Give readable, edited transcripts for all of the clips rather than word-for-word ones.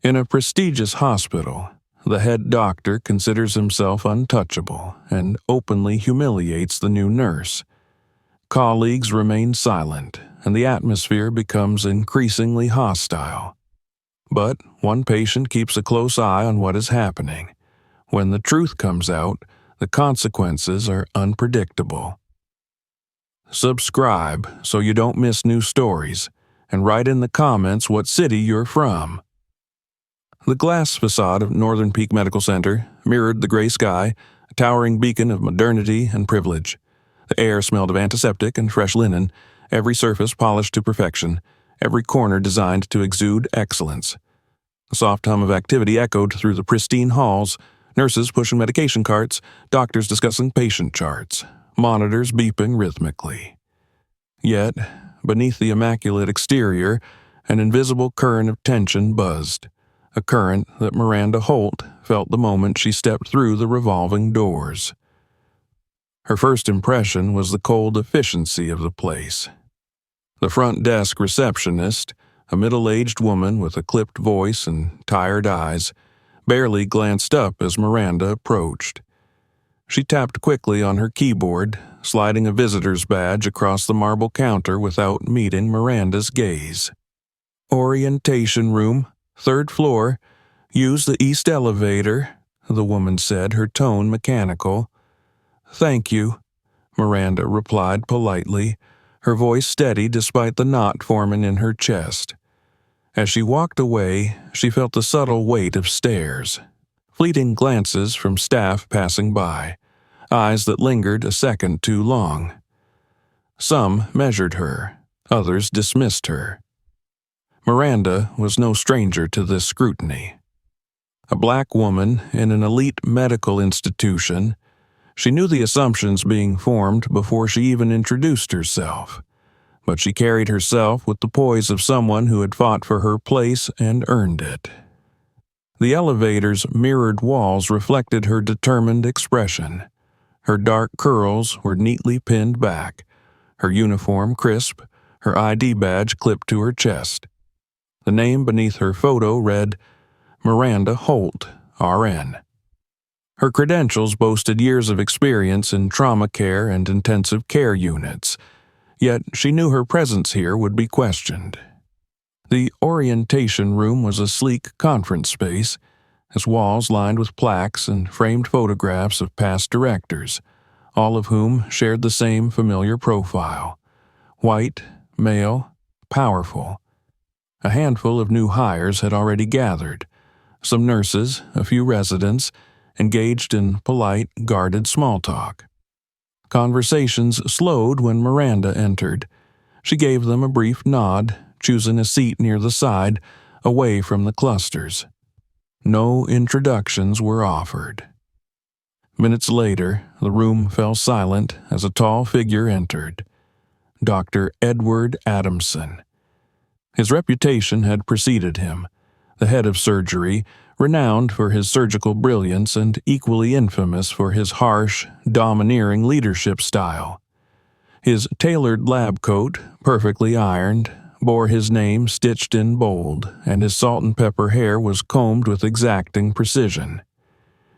In a prestigious hospital, the head doctor considers himself untouchable and openly humiliates the new nurse. Colleagues remain silent, and the atmosphere becomes increasingly hostile. But one patient keeps a close eye on what is happening. When the truth comes out, the consequences are unpredictable. Subscribe so you don't miss new stories, and write in the comments what city you're from. The glass facade of Northern Peak Medical Center mirrored the gray sky, a towering beacon of modernity and privilege. The air smelled of antiseptic and fresh linen, every surface polished to perfection, every corner designed to exude excellence. A soft hum of activity echoed through the pristine halls, nurses pushing medication carts, doctors discussing patient charts, monitors beeping rhythmically. Yet, beneath the immaculate exterior, an invisible current of tension buzzed, a current that Miranda Holt felt the moment she stepped through the revolving doors. Her first impression was the cold efficiency of the place. The front desk receptionist, a middle-aged woman with a clipped voice and tired eyes, barely glanced up as Miranda approached. She tapped quickly on her keyboard, sliding a visitor's badge across the marble counter without meeting Miranda's gaze. "Orientation room, 3rd floor. Use the east elevator," the woman said, her tone mechanical. "Thank you," Miranda replied politely, her voice steady despite the knot forming in her chest. As she walked away, she felt the subtle weight of stares, fleeting glances from staff passing by, eyes that lingered a second too long. Some measured her, others dismissed her. Miranda was no stranger to this scrutiny. A black woman in an elite medical institution, she knew the assumptions being formed before she even introduced herself, but she carried herself with the poise of someone who had fought for her place and earned it. The elevator's mirrored walls reflected her determined expression. Her dark curls were neatly pinned back, her uniform crisp, her ID badge clipped to her chest. The name beneath her photo read, Miranda Holt, RN. Her credentials boasted years of experience in trauma care and intensive care units, yet she knew her presence here would be questioned. The orientation room was a sleek conference space, its walls lined with plaques and framed photographs of past directors, all of whom shared the same familiar profile: white, male, powerful. A handful of new hires had already gathered, some nurses, a few residents, engaged in polite, guarded small talk. Conversations slowed when Miranda entered. She gave them a brief nod, choosing a seat near the side, away from the clusters. No introductions were offered. Minutes later, the room fell silent as a tall figure entered. Dr. Edward Adamson. His reputation had preceded him, the head of surgery, renowned for his surgical brilliance and equally infamous for his harsh, domineering leadership style. His tailored lab coat, perfectly ironed, bore his name stitched in bold, and his salt and pepper hair was combed with exacting precision.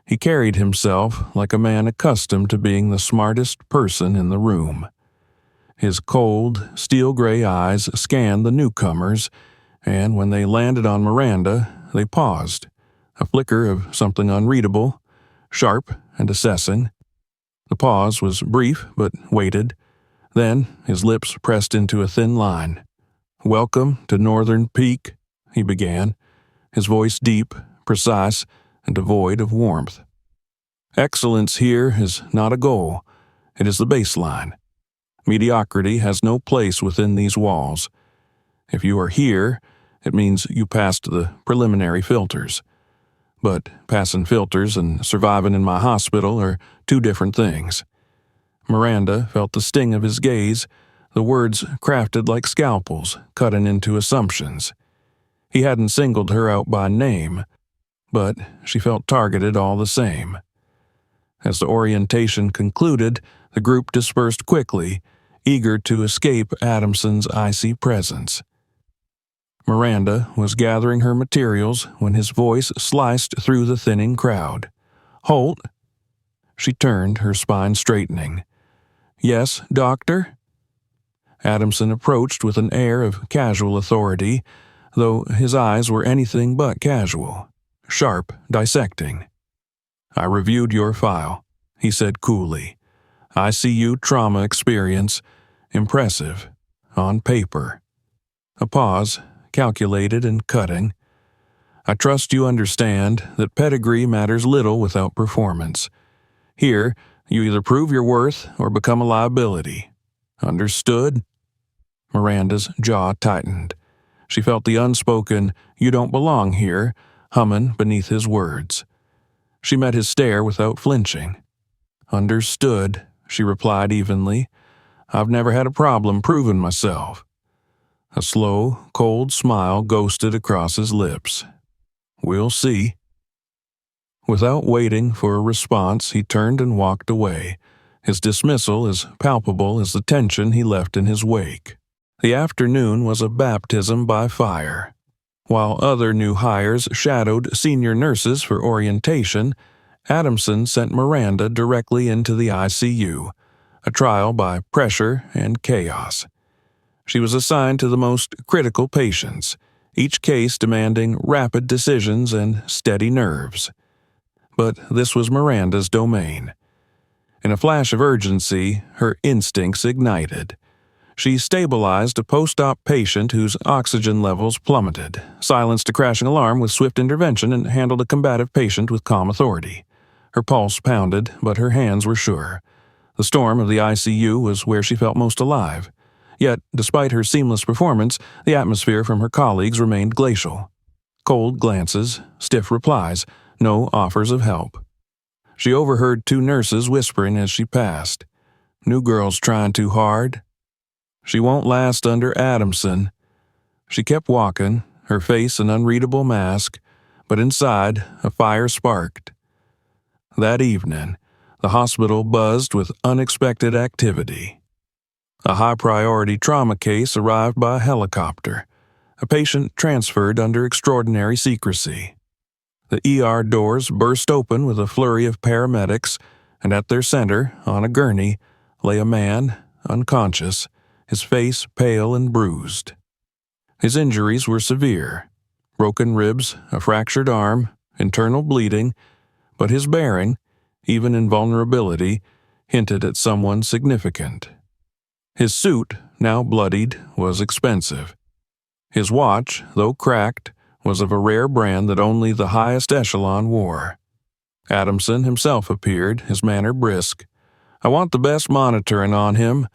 He carried himself like a man accustomed to being the smartest person in the room. His cold, steel-gray eyes scanned the newcomers, and when they landed on Miranda, they paused, a flicker of something unreadable, sharp and assessing. The pause was brief but weighted. Then his lips pressed into a thin line. "Welcome to Northern Peak," he began, his voice deep, precise, and devoid of warmth. "Excellence here is not a goal. It is the baseline. Mediocrity has no place within these walls. If you are here, it means you passed the preliminary filters. But passing filters and surviving in my hospital are two different things." Miranda felt the sting of his gaze, the words crafted like scalpels, cutting into assumptions. He hadn't singled her out by name, but she felt targeted all the same. As the orientation concluded, the group dispersed quickly, eager to escape Adamson's icy presence. Miranda was gathering her materials when his voice sliced through the thinning crowd. "Holt?" She turned, her spine straightening. "Yes, doctor?" Adamson approached with an air of casual authority, though his eyes were anything but casual, sharp, dissecting. "I reviewed your file," he said coolly. "ICU trauma experience. Impressive. On paper." A pause, calculated and cutting. "I trust you understand that pedigree matters little without performance. Here, you either prove your worth or become a liability. Understood?" Miranda's jaw tightened. She felt the unspoken, "you don't belong here," humming beneath his words. She met his stare without flinching. "Understood," she replied evenly. "I've never had a problem proving myself." A slow, cold smile ghosted across his lips. "We'll see." Without waiting for a response, he turned and walked away, his dismissal as palpable as the tension he left in his wake. The afternoon was a baptism by fire. While other new hires shadowed senior nurses for orientation, Adamson sent Miranda directly into the ICU, a trial by pressure and chaos. She was assigned to the most critical patients, each case demanding rapid decisions and steady nerves. But this was Miranda's domain. In a flash of urgency, her instincts ignited. She stabilized a post-op patient whose oxygen levels plummeted, silenced a crashing alarm with swift intervention, and handled a combative patient with calm authority. Her pulse pounded, but her hands were sure. The storm of the ICU was where she felt most alive. Yet, despite her seamless performance, the atmosphere from her colleagues remained glacial. Cold glances, stiff replies, no offers of help. She overheard two nurses whispering as she passed. "New girl's trying too hard. She won't last under Adamson." She kept walking, her face an unreadable mask, but inside a fire sparked. That evening, the hospital buzzed with unexpected activity. A high-priority trauma case arrived by helicopter, a patient transferred under extraordinary secrecy. The ER doors burst open with a flurry of paramedics, and at their center, on a gurney, lay a man, unconscious, his face pale and bruised. His injuries were severe: broken ribs, a fractured arm, internal bleeding, but his bearing, even in vulnerability, hinted at someone significant. His suit, now bloodied, was expensive. His watch, though cracked, was of a rare brand that only the highest echelon wore. Adamson himself appeared, his manner brisk. "I want the best monitoring on him,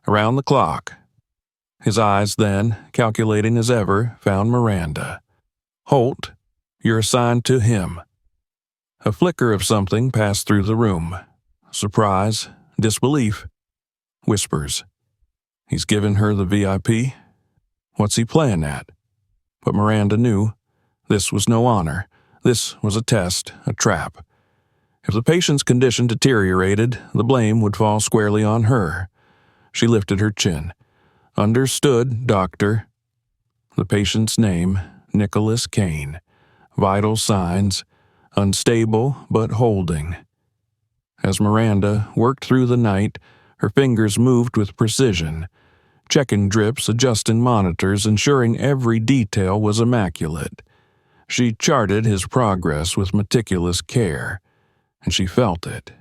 around the clock." His eyes then, calculating as ever, found Miranda. "Holt, you're assigned to him." A flicker of something passed through the room. Surprise, disbelief, whispers. He's given her the VIP? What's he playing at? But Miranda knew. This was no honor. This was a test, a trap. If the patient's condition deteriorated, the blame would fall squarely on her. She lifted her chin. "Understood, doctor." The patient's name, Nicholas Cain. Vital signs, unstable but holding. As Miranda worked through the night, her fingers moved with precision, checking drips, adjusting monitors, ensuring every detail was immaculate. She charted his progress with meticulous care, and she felt it.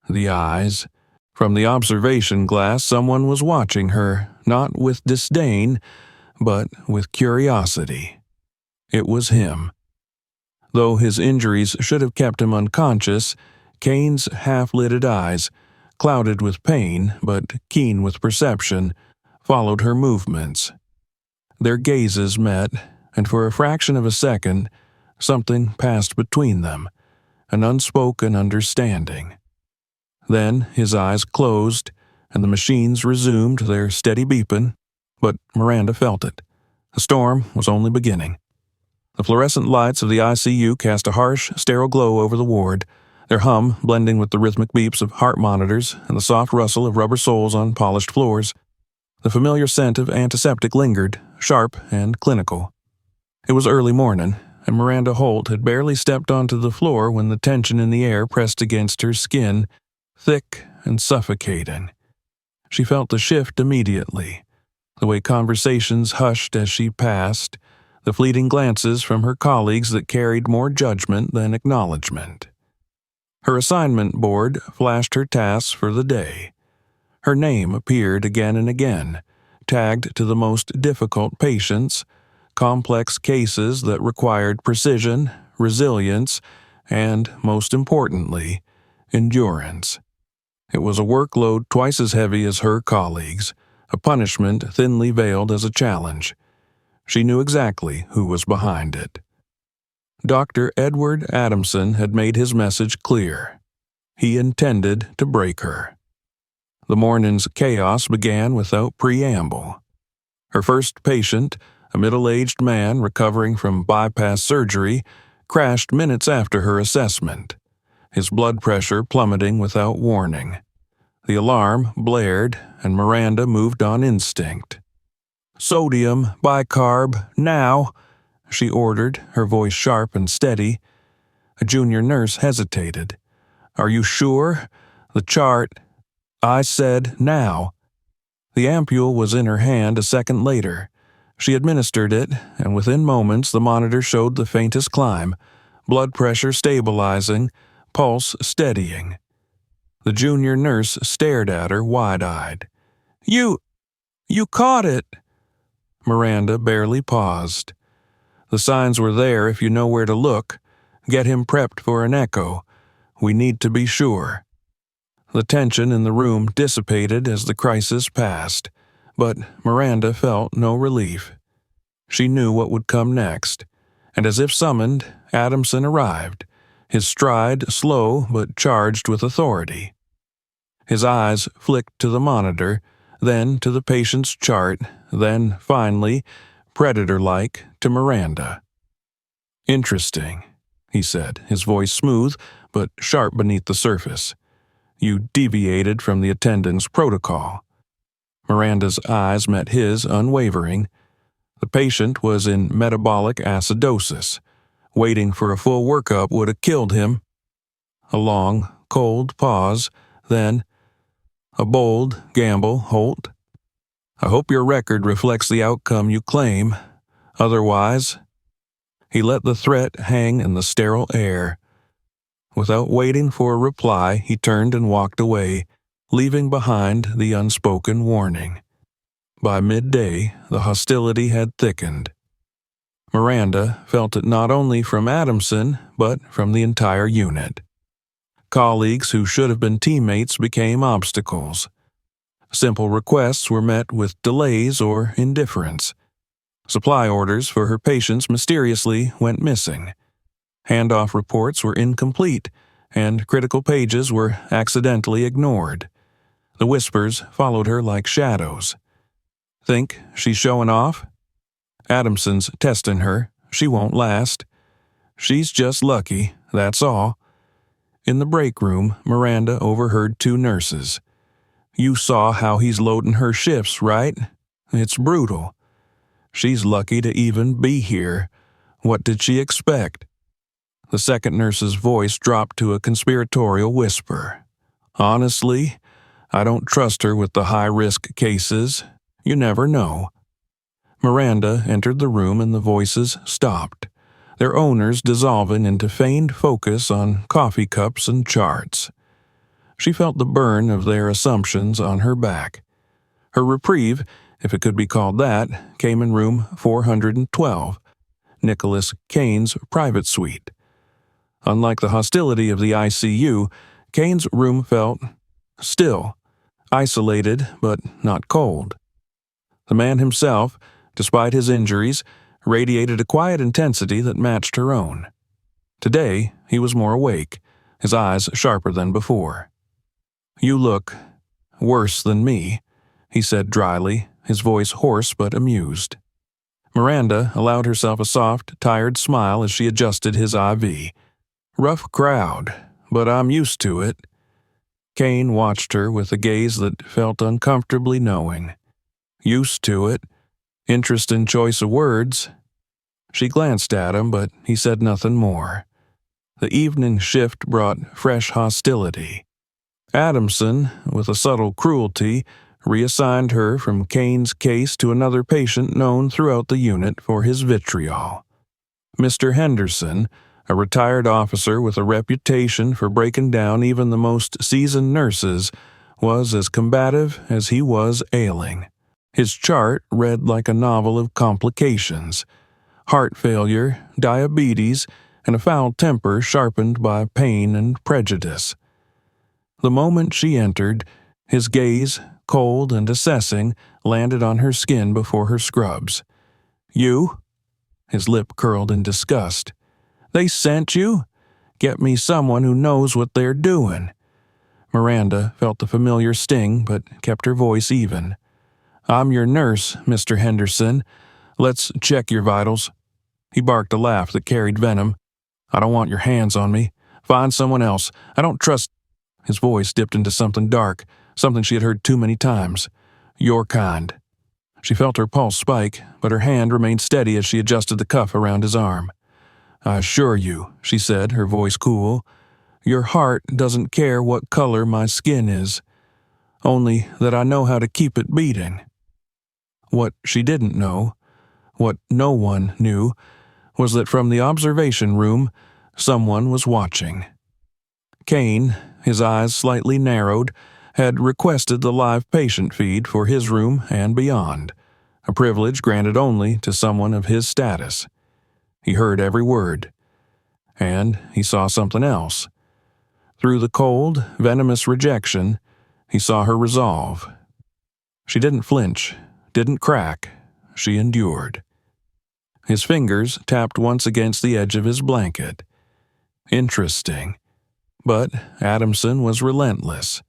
The eyes. From the observation glass, someone was watching her, not with disdain, but with curiosity. It was him. Though his injuries should have kept him unconscious, Cain's half-lidded eyes, clouded with pain but keen with perception, followed her movements. Their gazes met, and for a fraction of a second, something passed between them, an unspoken understanding. Then his eyes closed, and the machines resumed their steady beeping, but Miranda felt it. The storm was only beginning. The fluorescent lights of the ICU cast a harsh, sterile glow over the ward, their hum blending with the rhythmic beeps of heart monitors and the soft rustle of rubber soles on polished floors. The familiar scent of antiseptic lingered, sharp and clinical. It was early morning, and Miranda Holt had barely stepped onto the floor when the tension in the air pressed against her skin, thick and suffocating. She felt the shift immediately, the way conversations hushed as she passed, the fleeting glances from her colleagues that carried more judgment than acknowledgement. Her assignment board flashed her tasks for the day. Her name appeared again and again, tagged to the most difficult patients, complex cases that required precision, resilience, and, most importantly, endurance. It was a workload twice as heavy as her colleagues, a punishment thinly veiled as a challenge. She knew exactly who was behind it. Dr. Edward Adamson had made his message clear. He intended to break her. The morning's chaos began without preamble. Her first patient, a middle-aged man recovering from bypass surgery, crashed minutes after her assessment, his blood pressure plummeting without warning. The alarm blared, and Miranda moved on instinct. "Sodium, bicarb, now," she ordered, her voice sharp and steady. A junior nurse hesitated. "Are you sure? The chart—" "I said now." The ampule was in her hand a second later. She administered it, and within moments the monitor showed the faintest climb, blood pressure stabilizing, pulse steadying. The junior nurse stared at her wide-eyed. You caught it!" Miranda barely paused. "The signs were there if you know where to look. Get him prepped for an echo. We need to be sure." The tension in the room dissipated as the crisis passed, but Miranda felt no relief. She knew what would come next, and as if summoned, Adamson arrived, his stride slow but charged with authority. His eyes flicked to the monitor, then to the patient's chart, then, finally, predator-like, to Miranda. "Interesting," he said, his voice smooth but sharp beneath the surface. "You deviated from the attendance protocol." Miranda's eyes met his unwavering. The patient was in metabolic acidosis. Waiting for a full workup would have killed him. A long, cold pause, then, "A bold gamble, Holt. I hope your record reflects the outcome you claim. Otherwise—" He let the threat hang in the sterile air. Without waiting for a reply, he turned and walked away, leaving behind the unspoken warning. By midday, the hostility had thickened. Miranda felt it not only from Adamson, but from the entire unit. Colleagues who should have been teammates became obstacles. Simple requests were met with delays or indifference. Supply orders for her patients mysteriously went missing. Handoff reports were incomplete, and critical pages were accidentally ignored. The whispers followed her like shadows. "Think she's showing off? Adamson's testing her. She won't last. She's just lucky, that's all." In the break room, Miranda overheard two nurses. "You saw how he's loading her shifts, right? It's brutal. She's lucky to even be here. What did she expect?" The second nurse's voice dropped to a conspiratorial whisper. "Honestly, I don't trust her with the high-risk cases. You never know." Miranda entered the room and the voices stopped, their owners dissolving into feigned focus on coffee cups and charts. She felt the burn of their assumptions on her back. Her reprieve, if it could be called that, came in room 412, Nicholas Cain's private suite. Unlike the hostility of the ICU, Cain's room felt still, isolated but not cold. The man himself, despite his injuries, radiated a quiet intensity that matched her own. Today, he was more awake, his eyes sharper than before. "You look worse than me," he said dryly, his voice hoarse but amused. Miranda allowed herself a soft, tired smile as she adjusted his IV. "Rough crowd, but I'm used to it." Cain watched her with a gaze that felt uncomfortably knowing. "Used to it. Interesting choice of words." She glanced at him, but he said nothing more. The evening shift brought fresh hostility. Adamson, with a subtle cruelty, reassigned her from Cain's case to another patient known throughout the unit for his vitriol. Mr. Henderson, a retired officer with a reputation for breaking down even the most seasoned nurses, was as combative as he was ailing. His chart read like a novel of complications: heart failure, diabetes, and a foul temper sharpened by pain and prejudice. The moment she entered, his gaze, cold and assessing, landed on her skin before her scrubs. "You?" His lip curled in disgust. "They sent you? Get me someone who knows what they're doing." Miranda felt the familiar sting, but kept her voice even. "I'm your nurse, Mr. Henderson. Let's check your vitals." He barked a laugh that carried venom. "I don't want your hands on me. Find someone else. I don't trust—" His voice dipped into something dark, something she had heard too many times. "Your kind." She felt her pulse spike, but her hand remained steady as she adjusted the cuff around his arm. "I assure you," she said, her voice cool, "your heart doesn't care what color my skin is, only that I know how to keep it beating." What she didn't know, what no one knew, was that from the observation room, someone was watching. Cain, his eyes slightly narrowed, had requested the live patient feed for his room and beyond, a privilege granted only to someone of his status. He heard every word. And he saw something else. Through the cold, venomous rejection, he saw her resolve. She didn't flinch, didn't crack. She endured. His fingers tapped once against the edge of his blanket. Interesting. But Adamson was relentless.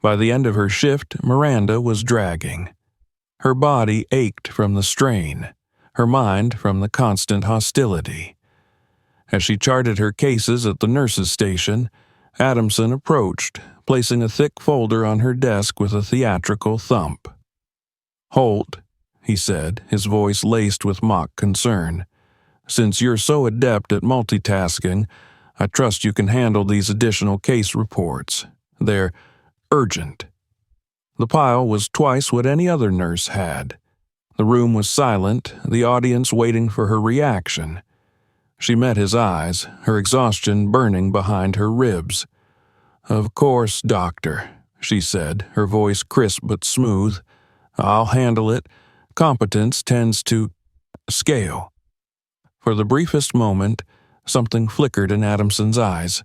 By the end of her shift, Miranda was dragging. Her body ached from the strain, her mind from the constant hostility. As she charted her cases at the nurse's station, Adamson approached, placing a thick folder on her desk with a theatrical thump. "Holt," he said, his voice laced with mock concern, "since you're so adept at multitasking, I trust you can handle these additional case reports. They're urgent." The pile was twice what any other nurse had. The room was silent, the audience waiting for her reaction. She met his eyes, her exhaustion burning behind her ribs. "Of course, doctor," she said, her voice crisp but smooth. "I'll handle it. Competence tends to scale." For the briefest moment, something flickered in Adamson's eyes.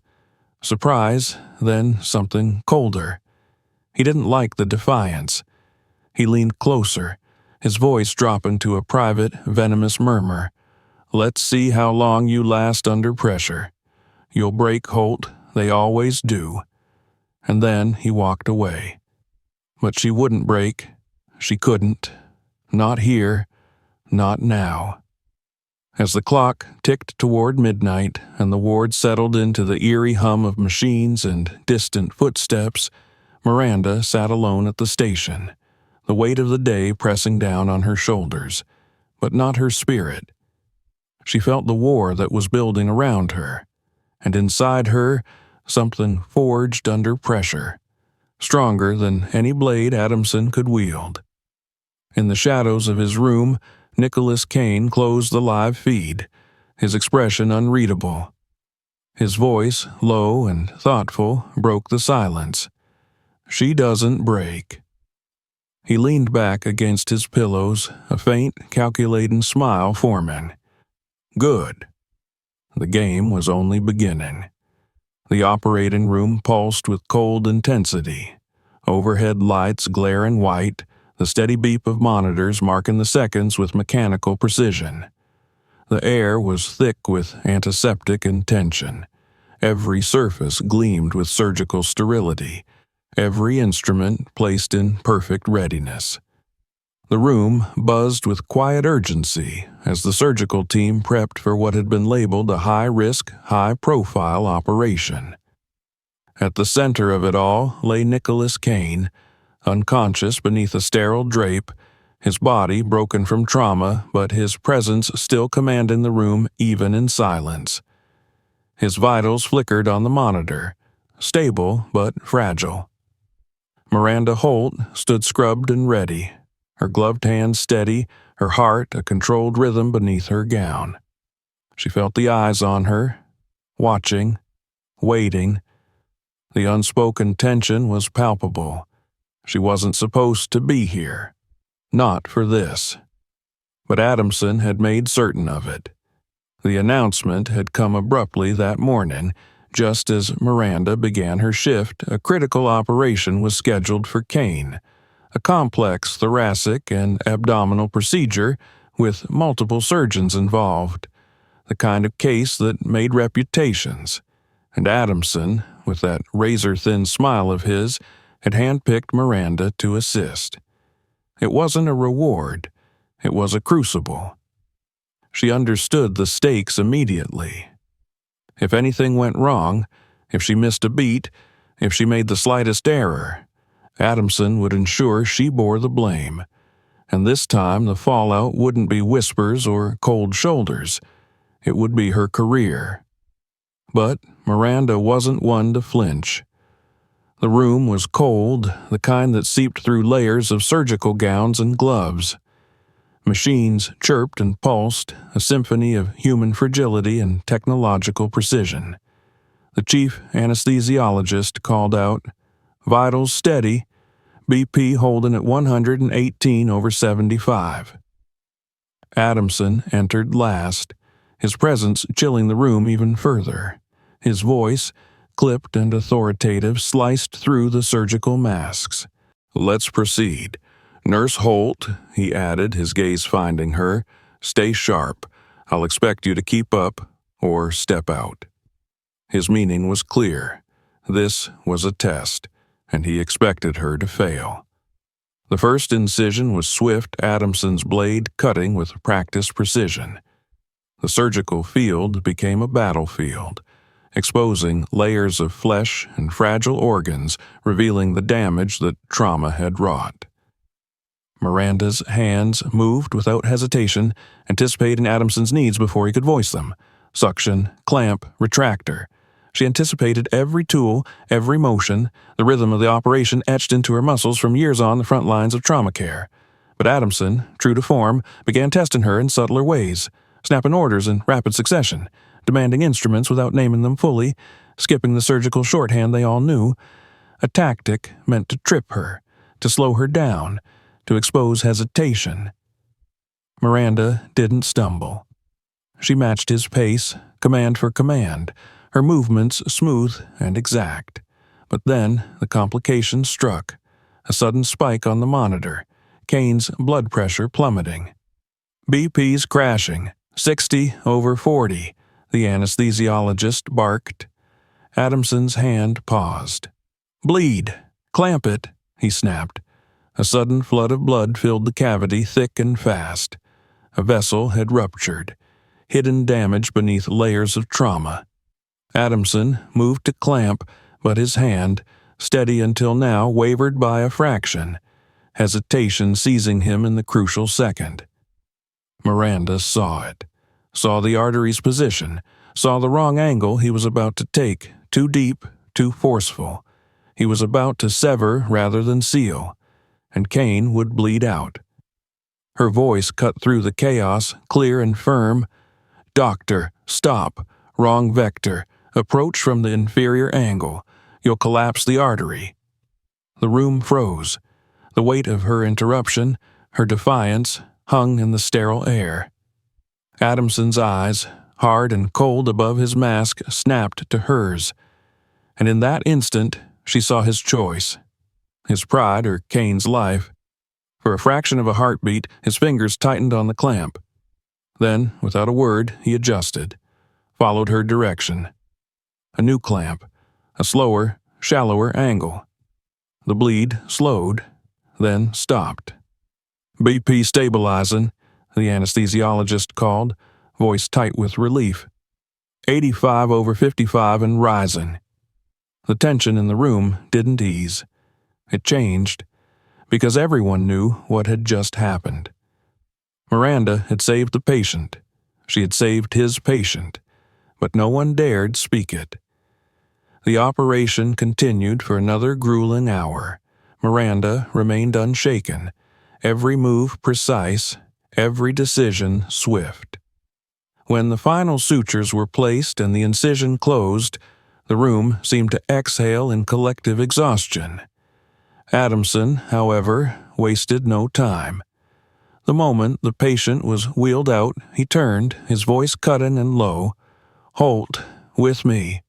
Surprise, then something colder. He didn't like the defiance. He leaned closer, his voice dropping to a private, venomous murmur. "Let's see how long you last under pressure. You'll break, Holt. They always do." And then he walked away. But she wouldn't break. She couldn't. Not here. Not now. As the clock ticked toward midnight and the ward settled into the eerie hum of machines and distant footsteps, Miranda sat alone at the station, the weight of the day pressing down on her shoulders, but not her spirit. She felt the war that was building around her, and inside her, something forged under pressure, stronger than any blade Adamson could wield. In the shadows of his room, Nicholas Cain closed the live feed, his expression unreadable. His voice, low and thoughtful, broke the silence. "She doesn't break." He leaned back against his pillows, a faint, calculating smile forming. Good. The game was only beginning. The operating room pulsed with cold intensity. Overhead lights glaring white, the steady beep of monitors marking the seconds with mechanical precision. The air was thick with antiseptic intention. Every surface gleamed with surgical sterility, every instrument placed in perfect readiness. The room buzzed with quiet urgency as the surgical team prepped for what had been labeled a high-risk, high-profile operation. At the center of it all lay Nicholas Cain, unconscious beneath a sterile drape, his body broken from trauma, but his presence still commanding the room even in silence. His vitals flickered on the monitor, stable but fragile. Miranda Holt stood scrubbed and ready, her gloved hands steady, her heart a controlled rhythm beneath her gown. She felt the eyes on her, watching, waiting. The unspoken tension was palpable. She wasn't supposed to be here. Not for this. But Adamson had made certain of it. The announcement had come abruptly that morning. Just as Miranda began her shift, a critical operation was scheduled for Cain, a complex thoracic and abdominal procedure with multiple surgeons involved, the kind of case that made reputations. And Adamson, with that razor-thin smile of his, had handpicked Miranda to assist. It wasn't a reward. It was a crucible. She understood the stakes immediately. If anything went wrong, if she missed a beat, if she made the slightest error, Adamson would ensure she bore the blame. And this time the fallout wouldn't be whispers or cold shoulders. It would be her career. But Miranda wasn't one to flinch. The room was cold, the kind that seeped through layers of surgical gowns and gloves. Machines chirped and pulsed, a symphony of human fragility and technological precision. The chief anesthesiologist called out, "Vitals steady, BP holding at 118/75. Adamson entered last, his presence chilling the room even further. His voice, clipped and authoritative, sliced through the surgical masks. "Let's proceed. Nurse Holt," he added, his gaze finding her, "stay sharp. I'll expect you to keep up or step out." His meaning was clear. This was a test, and he expected her to fail. The first incision was swift, Adamson's blade cutting with practiced precision. The surgical field became a battlefield, exposing layers of flesh and fragile organs, revealing the damage that trauma had wrought. Miranda's hands moved without hesitation, anticipating Adamson's needs before he could voice them. Suction, clamp, retractor. She anticipated every tool, every motion, the rhythm of the operation etched into her muscles from years on the front lines of trauma care. But Adamson, true to form, began testing her in subtler ways, snapping orders in rapid succession, demanding instruments without naming them fully, skipping the surgical shorthand they all knew, a tactic meant to trip her, to slow her down, to expose hesitation. Miranda didn't stumble. She matched his pace, command for command, her movements smooth and exact. But then the complication struck, a sudden spike on the monitor, Cain's blood pressure plummeting. "BP's crashing, 60/40, the anesthesiologist barked. Adamson's hand paused. "Bleed! Clamp it!" he snapped. A sudden flood of blood filled the cavity thick and fast. A vessel had ruptured, hidden damage beneath layers of trauma. Adamson moved to clamp, but his hand, steady until now, wavered by a fraction, hesitation seizing him in the crucial second. Miranda saw it, saw the artery's position, saw the wrong angle he was about to take, too deep, too forceful. He was about to sever rather than seal, and Cain would bleed out. Her voice cut through the chaos, clear and firm. "Doctor, stop. Wrong vector. Approach from the inferior angle. You'll collapse the artery." The room froze. The weight of her interruption, her defiance, hung in the sterile air. Adamson's eyes, hard and cold above his mask, snapped to hers. And in that instant, she saw his choice. His pride or Cain's life. For a fraction of a heartbeat, his fingers tightened on the clamp. Then, without a word, he adjusted, followed her direction. A new clamp, a slower, shallower angle. The bleed slowed, then stopped. "BP stabilizing," the anesthesiologist called, voice tight with relief. 85/55 and rising. The tension in the room didn't ease. It changed. because everyone knew what had just happened. Miranda had saved the patient. She had saved his patient, but no one dared speak it. The operation continued for another grueling hour. Miranda remained unshaken, every move precise, every decision swift. When the final sutures were placed and the incision closed, the room seemed to exhale in collective exhaustion. Adamson, however, wasted no time. The moment the patient was wheeled out, he turned, his voice cutting and low. "Holt, with me."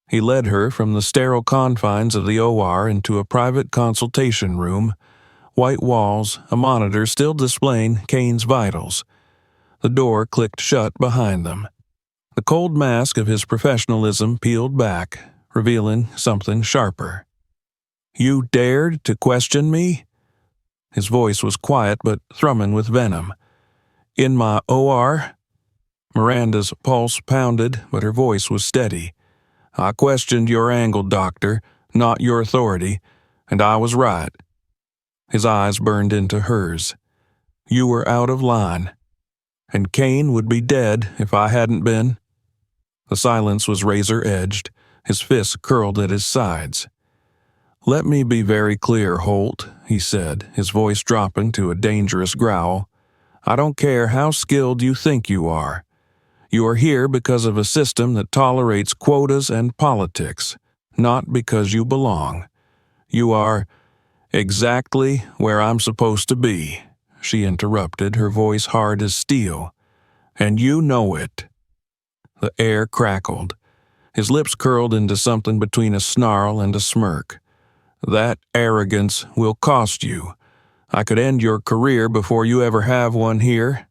He led her from the sterile confines of the OR into a private consultation room, white walls, a monitor still displaying Cain's vitals. The door clicked shut behind them. The cold mask of his professionalism peeled back, revealing something sharper. "You dared to question me?" His voice was quiet but thrumming with venom. "In my OR?" Miranda's pulse pounded, but her voice was steady. "I questioned your angle, doctor, not your authority, and I was right." His eyes burned into hers. "You were out of line, and Cain would be dead if I hadn't been." The silence was razor-edged, his fists curled at his sides. "Let me be very clear, Holt," he said, his voice dropping to a dangerous growl. "I don't care how skilled you think you are. You are here because of a system that tolerates quotas and politics, not because you belong. You are exactly where I'm supposed to be," she interrupted, her voice hard as steel. "And you know it." The air crackled. His lips curled into something between a snarl and a smirk. "That arrogance will cost you. I could end your career before you ever have one here.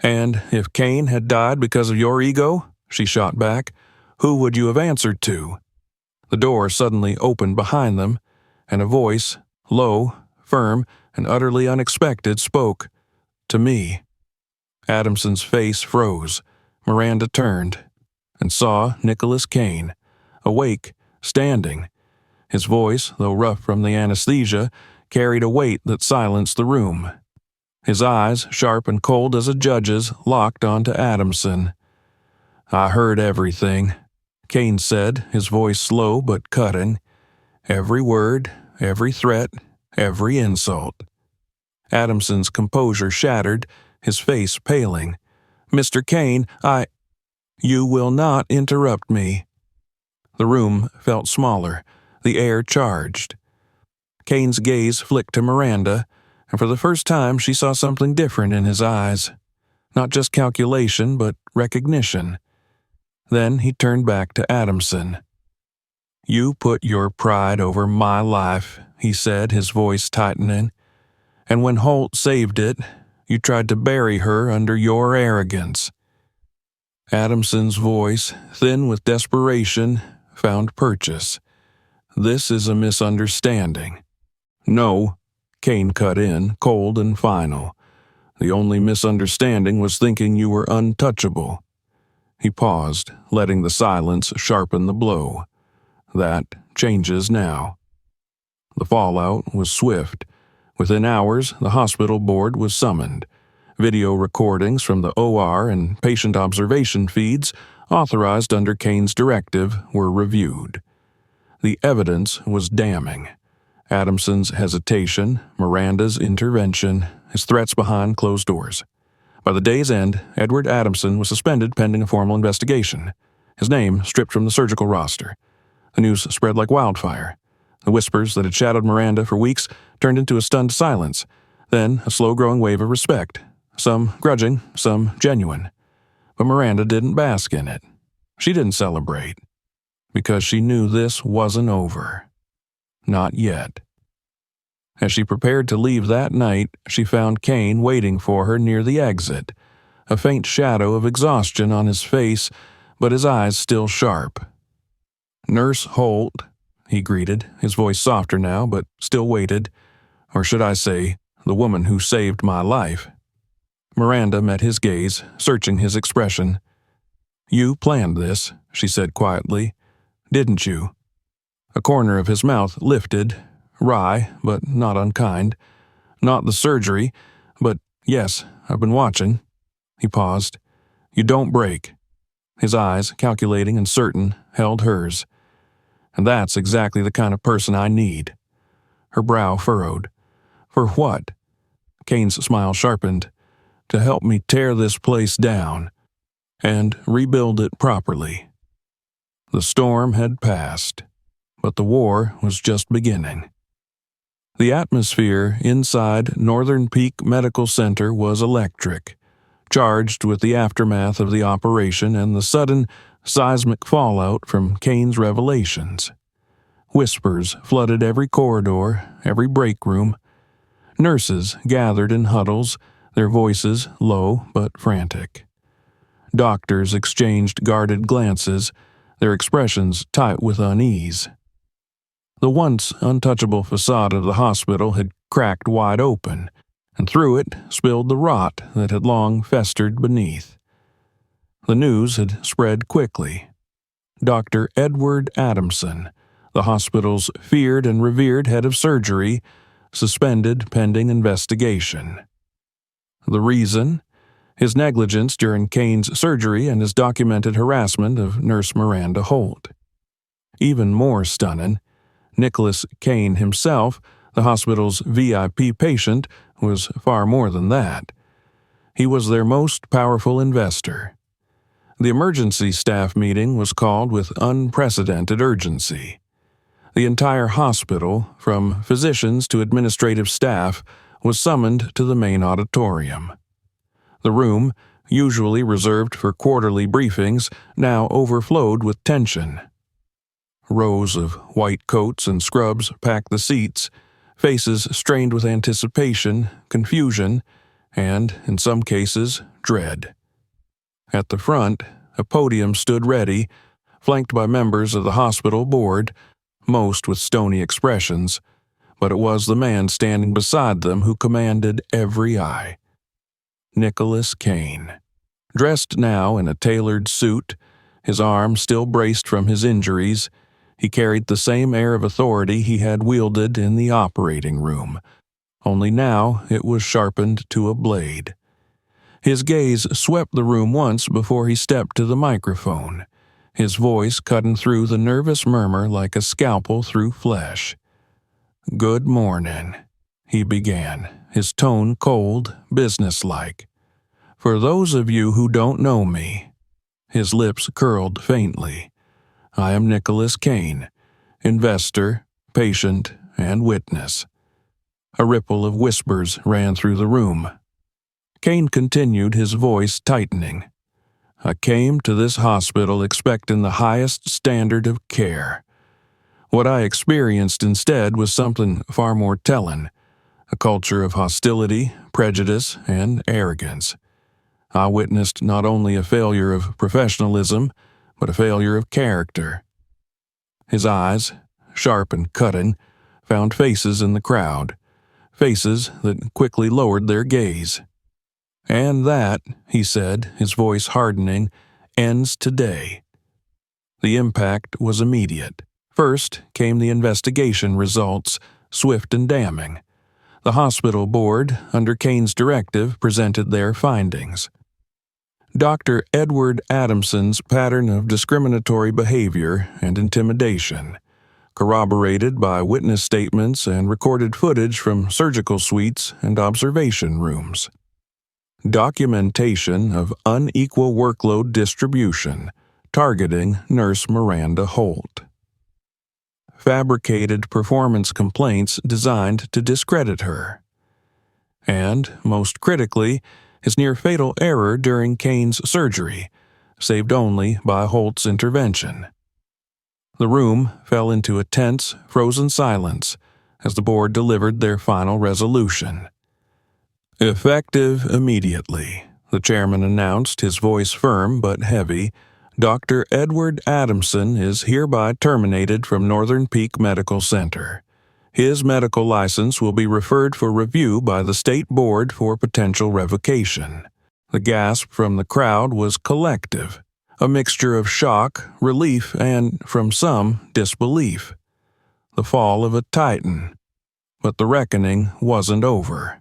And if Cain had died because of your ego," she shot back, "who would you have answered to?" The door suddenly opened behind them, and a voice, low, firm, and utterly unexpected, spoke. "To me." Adamson's face froze. Miranda turned and saw Nicholas Cain, awake, standing. His voice, though rough from the anesthesia, carried a weight that silenced the room. His eyes, sharp and cold as a judge's, locked onto Adamson. "I heard everything," Cain said, his voice slow but cutting. "Every word, every threat, every insult." Adamson's composure shattered, his face paling. "Mr. Cain, You will not interrupt me." The room felt smaller, the air charged. Cain's gaze flicked to Miranda, and for the first time she saw something different in his eyes. Not just calculation, but recognition. Then he turned back to Adamson. "You put your pride over my life," he said, his voice tightening. "And when Holt saved it, you tried to bury her under your arrogance." Adamson's voice, thin with desperation, found purchase. "This is a misunderstanding." "No," Cain cut in, cold and final. "The only misunderstanding was thinking you were untouchable." He paused, letting the silence sharpen the blow. "That changes now." The fallout was swift. Within hours, the hospital board was summoned. Video recordings from the OR and patient observation feeds, authorized under Cain's directive, were reviewed. The evidence was damning. Adamson's hesitation, Miranda's intervention, his threats behind closed doors. By the day's end, Edward Adamson was suspended pending a formal investigation. His name stripped from the surgical roster. The news spread like wildfire. The whispers that had shadowed Miranda for weeks turned into a stunned silence, then a slow-growing wave of respect, some grudging, some genuine. But Miranda didn't bask in it. She didn't celebrate, because she knew this wasn't over. Not yet. As she prepared to leave that night, she found Cain waiting for her near the exit, a faint shadow of exhaustion on his face, but his eyes still sharp. "Nurse Holt," he greeted, his voice softer now, but still weighted. "Or should I say, the woman who saved my life." Miranda met his gaze, searching his expression. "You planned this," she said quietly. "Didn't you?" A corner of his mouth lifted, wry, but not unkind. "Not the surgery, but yes, I've been watching." He paused. "You don't break." His eyes, calculating and certain, held hers. "And that's exactly the kind of person I need." Her brow furrowed. "For what?" Cain's smile sharpened. "To help me tear this place down and rebuild it properly." The storm had passed, but the war was just beginning. The atmosphere inside Northern Peak Medical Center was electric, charged with the aftermath of the operation and the sudden, seismic fallout from Cain's revelations. Whispers flooded every corridor, every break room. Nurses gathered in huddles, their voices low but frantic. Doctors exchanged guarded glances, their expressions tight with unease. The once untouchable facade of the hospital had cracked wide open, and through it spilled the rot that had long festered beneath. The news had spread quickly. Dr. Edward Adamson, the hospital's feared and revered head of surgery, suspended pending investigation. The reason? His negligence during Cain's surgery and his documented harassment of Nurse Miranda Holt. Even more stunning, Nicholas Cain himself, the hospital's VIP patient, was far more than that. He was their most powerful investor. The emergency staff meeting was called with unprecedented urgency. The entire hospital, from physicians to administrative staff, was summoned to the main auditorium. The room, usually reserved for quarterly briefings, now overflowed with tension. Rows of white coats and scrubs packed the seats, faces strained with anticipation, confusion, and, in some cases, dread. At the front, a podium stood ready, flanked by members of the hospital board, most with stony expressions, but it was the man standing beside them who commanded every eye. Nicholas Cain. Dressed now in a tailored suit, his arm still braced from his injuries, he carried the same air of authority he had wielded in the operating room, only now it was sharpened to a blade. His gaze swept the room once before he stepped to the microphone, his voice cutting through the nervous murmur like a scalpel through flesh. "Good morning," he began, his tone cold, businesslike. "For those of you who don't know me," his lips curled faintly, "I am Nicholas Cain, investor, patient, and witness." A ripple of whispers ran through the room. Cain continued, his voice tightening. "I came to this hospital expecting the highest standard of care. What I experienced instead was something far more telling, a culture of hostility, prejudice, and arrogance. I witnessed not only a failure of professionalism, but a failure of character." His eyes, sharp and cutting, found faces in the crowd, faces that quickly lowered their gaze. "And that," he said, his voice hardening, "ends today." The impact was immediate. First came the investigation results, swift and damning. The hospital board, under Cain's directive, presented their findings. Dr. Edward Adamson's pattern of discriminatory behavior and intimidation, corroborated by witness statements and recorded footage from surgical suites and observation rooms. Documentation of unequal workload distribution, targeting Nurse Miranda Holt. Fabricated performance complaints designed to discredit her. And, most critically, his near-fatal error during Cain's surgery, saved only by Holt's intervention. The room fell into a tense, frozen silence as the board delivered their final resolution. "Effective immediately," the chairman announced, his voice firm but heavy, "Dr. Edward Adamson is hereby terminated from Northern Peak Medical Center. His medical license will be referred for review by the state board for potential revocation." The gasp from the crowd was collective, a mixture of shock, relief, and, from some, disbelief. The fall of a titan, But the reckoning wasn't over.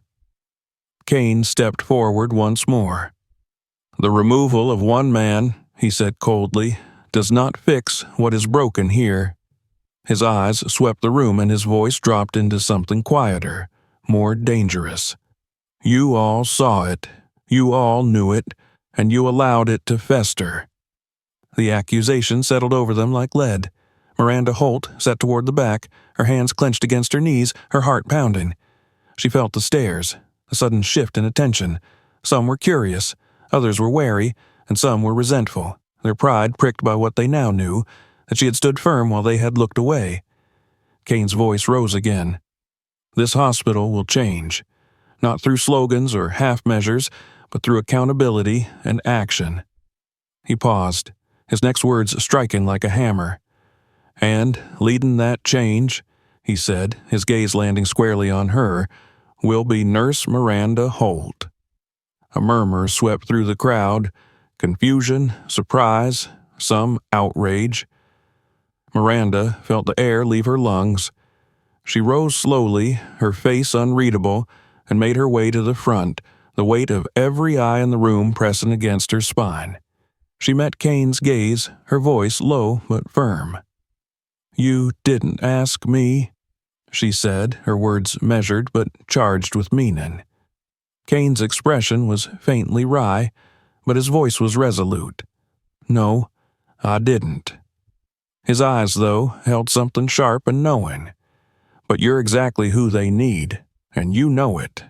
Cain stepped forward once more. "The removal of one man," he said coldly, "does not fix what is broken here." His eyes swept the room and his voice dropped into something quieter, more dangerous. "You all saw it, you all knew it, and you allowed it to fester." The accusation settled over them like lead. Miranda Holt sat toward the back, her hands clenched against her knees, her heart pounding. She felt the stares, a sudden shift in attention. Some were curious, others were wary, and some were resentful, their pride pricked by what they now knew, that she had stood firm while they had looked away. Cain's voice rose again. "This hospital will change, not through slogans or half measures, but through accountability and action." He paused, his next words striking like a hammer. "And, leading that change," he said, his gaze landing squarely on her, "will be Nurse Miranda Holt." A murmur swept through the crowd, confusion, surprise, some outrage. Miranda felt the air leave her lungs. She rose slowly, her face unreadable, and made her way to the front, the weight of every eye in the room pressing against her spine. She met Cain's gaze, her voice low but firm. "You didn't ask me," she said, her words measured but charged with meaning. Cain's expression was faintly wry, but his voice was resolute. "No, I didn't." His eyes, though, held something sharp and knowing. "But you're exactly who they need, and you know it."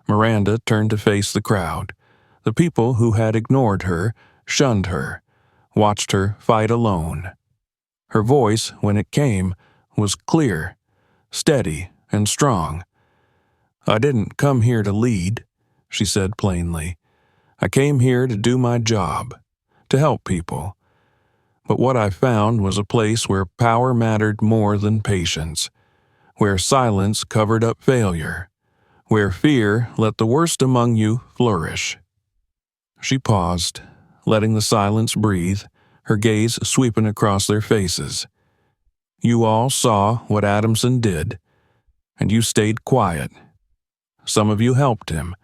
Miranda turned to face the crowd. The people who had ignored her, shunned her, watched her fight alone. Her voice, when it came, was clear, steady, and strong. "I didn't come here to lead," she said plainly. "I came here to do my job, to help people. But what I found was a place where power mattered more than patience, where silence covered up failure, where fear let the worst among you flourish." She paused, letting the silence breathe, her gaze sweeping across their faces. "You all saw what Adamson did, and you stayed quiet. Some of you helped him,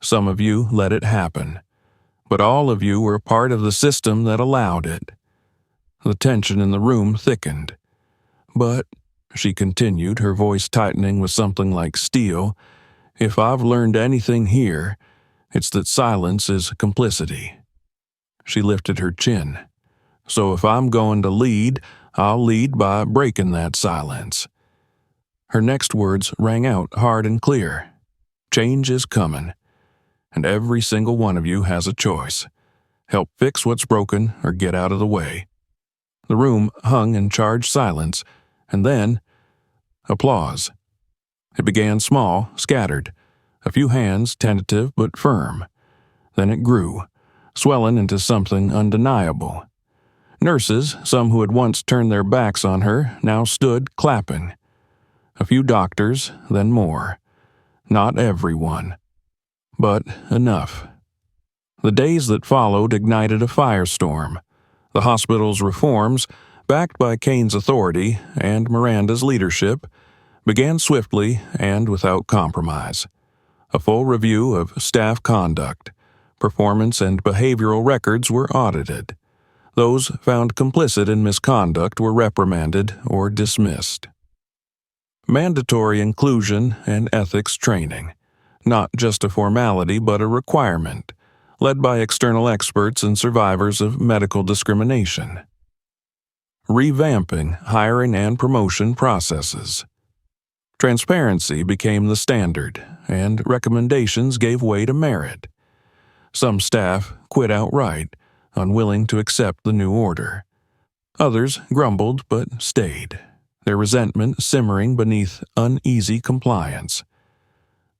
some of you let it happen, but all of you were part of the system that allowed it." The tension in the room thickened. "But," she continued, her voice tightening with something like steel, "if I've learned anything here, it's that silence is complicity." She lifted her chin. "So if I'm going to lead, I'll lead by breaking that silence." Her next words rang out hard and clear. "Change is coming, and every single one of you has a choice. Help fix what's broken or get out of the way." The room hung in charged silence, and then applause. It began small, scattered, a few hands tentative but firm. Then it grew, swelling into something undeniable. Nurses, some who had once turned their backs on her, now stood clapping. A few doctors, then more. Not everyone, but enough. The days that followed ignited a firestorm. The hospital's reforms, backed by Cain's authority and Miranda's leadership, began swiftly and without compromise. A full review of staff conduct, performance and behavioral records were audited. Those found complicit in misconduct were reprimanded or dismissed. Mandatory inclusion and ethics training, not just a formality but a requirement, led by external experts and survivors of medical discrimination. Revamping hiring and promotion processes. Transparency became the standard, and recommendations gave way to merit. Some staff quit outright, unwilling to accept the new order. Others grumbled but stayed, their resentment simmering beneath uneasy compliance.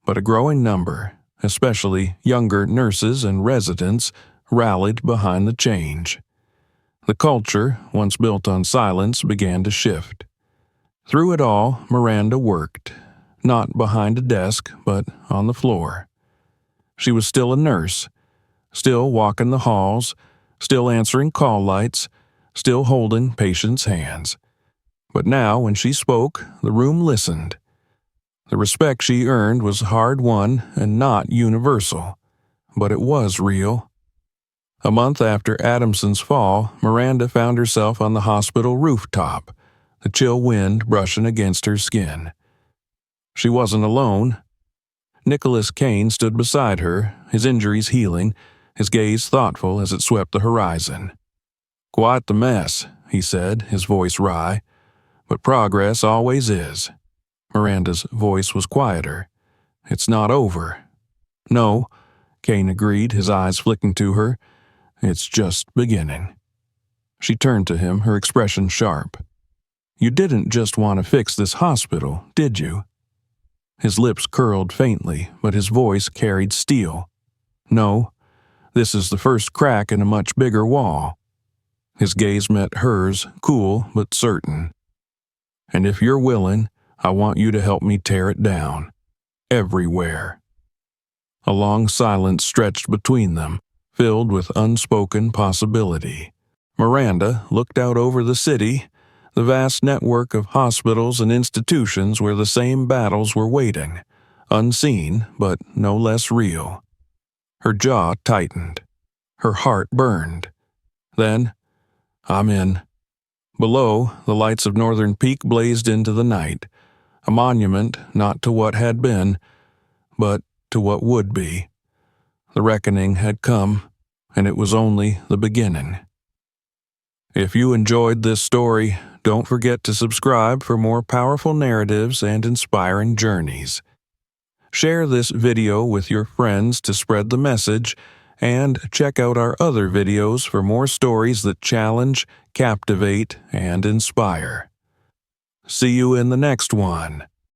But a growing number, especially younger nurses and residents, rallied behind the change. The culture, once built on silence, began to shift. Through it all, Miranda worked, not behind a desk, but on the floor. She was still a nurse, still walking the halls, still answering call lights, still holding patients' hands. But now, when she spoke, the room listened. The respect she earned was hard-won and not universal, but it was real. A month after Adamson's fall, Miranda found herself on the hospital rooftop, the chill wind brushing against her skin. She wasn't alone. Nicholas Cain stood beside her, his injuries healing, his gaze thoughtful as it swept the horizon. "Quite the mess," he said, his voice wry. "But progress always is." Miranda's voice was quieter. "It's not over." "No," Cain agreed, his eyes flicking to her. "It's just beginning." She turned to him, her expression sharp. "You didn't just want to fix this hospital, did you?" His lips curled faintly, but his voice carried steel. "No, this is the first crack in a much bigger wall." His gaze met hers, cool but certain. "And if you're willing, I want you to help me tear it down. Everywhere." A long silence stretched between them, filled with unspoken possibility. Miranda looked out over the city, the vast network of hospitals and institutions where the same battles were waiting, unseen but no less real. Her jaw tightened. Her heart burned. Then, "I'm in." Below, the lights of Northern Peak blazed into the night, a monument not to what had been, but to what would be. The reckoning had come, and it was only the beginning. If you enjoyed this story, don't forget to subscribe for more powerful narratives and inspiring journeys. Share this video with your friends to spread the message, and check out our other videos for more stories that challenge, captivate, and inspire. See you in the next one.